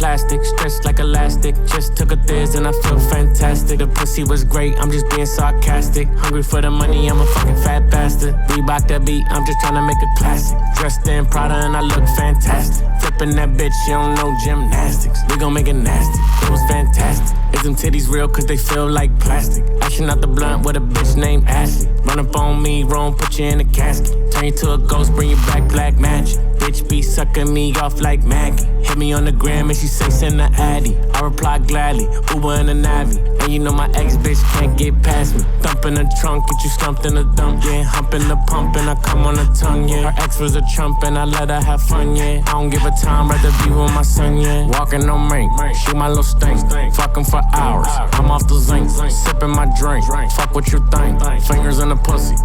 plastic, stretched like elastic. Just took a thiz and I feel fantastic. The pussy was great, I'm just being sarcastic. Hungry for the money, I'm a fucking fat bastard. Reebok that beat, I'm just tryna make a classic. Dressed in Prada and I look fantastic. Flipping that bitch, you don't know gymnastics. We gon' make it nasty, it was fantastic. Is them titties real cause they feel like plastic? Ashing out the blunt with a bitch named Ashley. Run up on me, wrong, put you in a casket. Turn you to a ghost, bring you back black magic. Bitch be sucking me off like Maggie. Hit me on the gram and she say send the addy. I reply gladly, Uber in a Navi. And you know my ex-bitch can't get past me. Thump in the trunk, get you stumped in the dump, yeah. Hump in the pump and I come on the tongue, yeah. Her ex was a chump and I let her have fun, yeah. I don't give a time, rather be with my son, yeah. Walking on rank, she my little stink. Fucking for hours, I'm off the zinc. Sipping my drink, fuck what you think. Fingers in the pussy.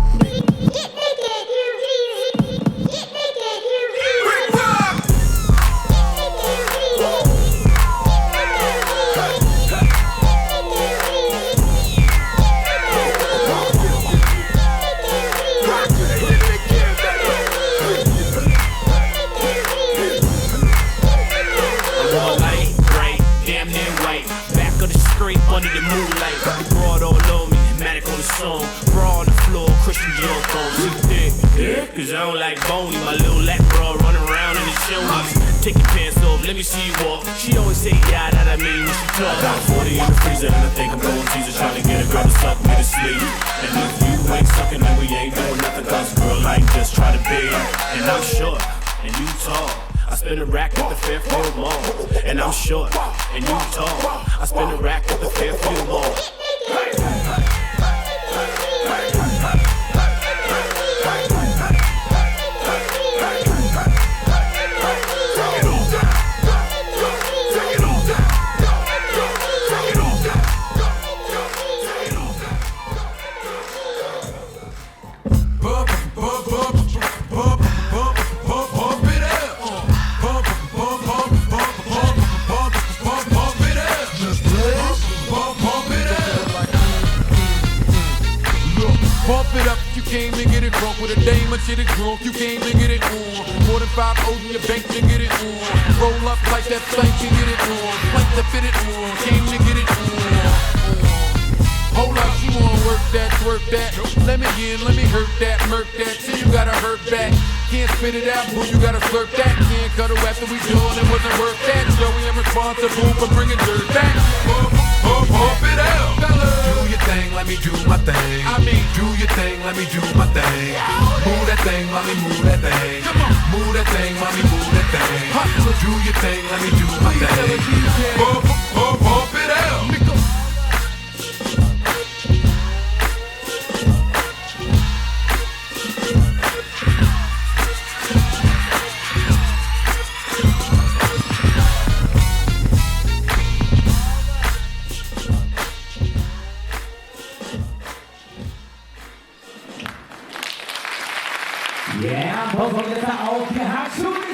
Under the moonlight, broad all on me, manic on the song. Bra on the floor, Christian Dior clothes. She thick, yeah, cause I don't like bony. My little lap bra running around in the shownies. Take your pants off, let me see you walk. She always say, yeah, that I mean when she talk. I got 40 in the freezer and I think I'm going teaser. Trying to get a girl to suck me to sleep. And if you ain't sucking, then we ain't doing nothing. Cause a girl like this try to be. And I'm short, and you tall. I spin a rack at the Fairfield Mall. And I'm short, and you tall. I spin a rack at the Fairfield Mall. Came to get it drunk with a dame and shit is drunk. You came to get it on. More than 5 O's in your bank to get it on. Roll up like that plank to get it on. Plank to fit it on. Came to get it on. Hold up, you wanna work that, twerk that. Let me in, let me hurt that, murk that. Till you gotta hurt back. Can't spit it out, boo, you gotta slurp that. Can't cut it after we done, it wasn't worth that. Joey, I'm responsible for bringing dirt back. Pump it out, fellas. Do your thing, let me do my thing. I mean, do your thing, let me do my thing. Move that thing, mommy, move that thing. Move that thing, mommy, move that thing. Do your thing, let me do my thing. Pump it out. Yeah, どうぞ皆さん大きな拍手を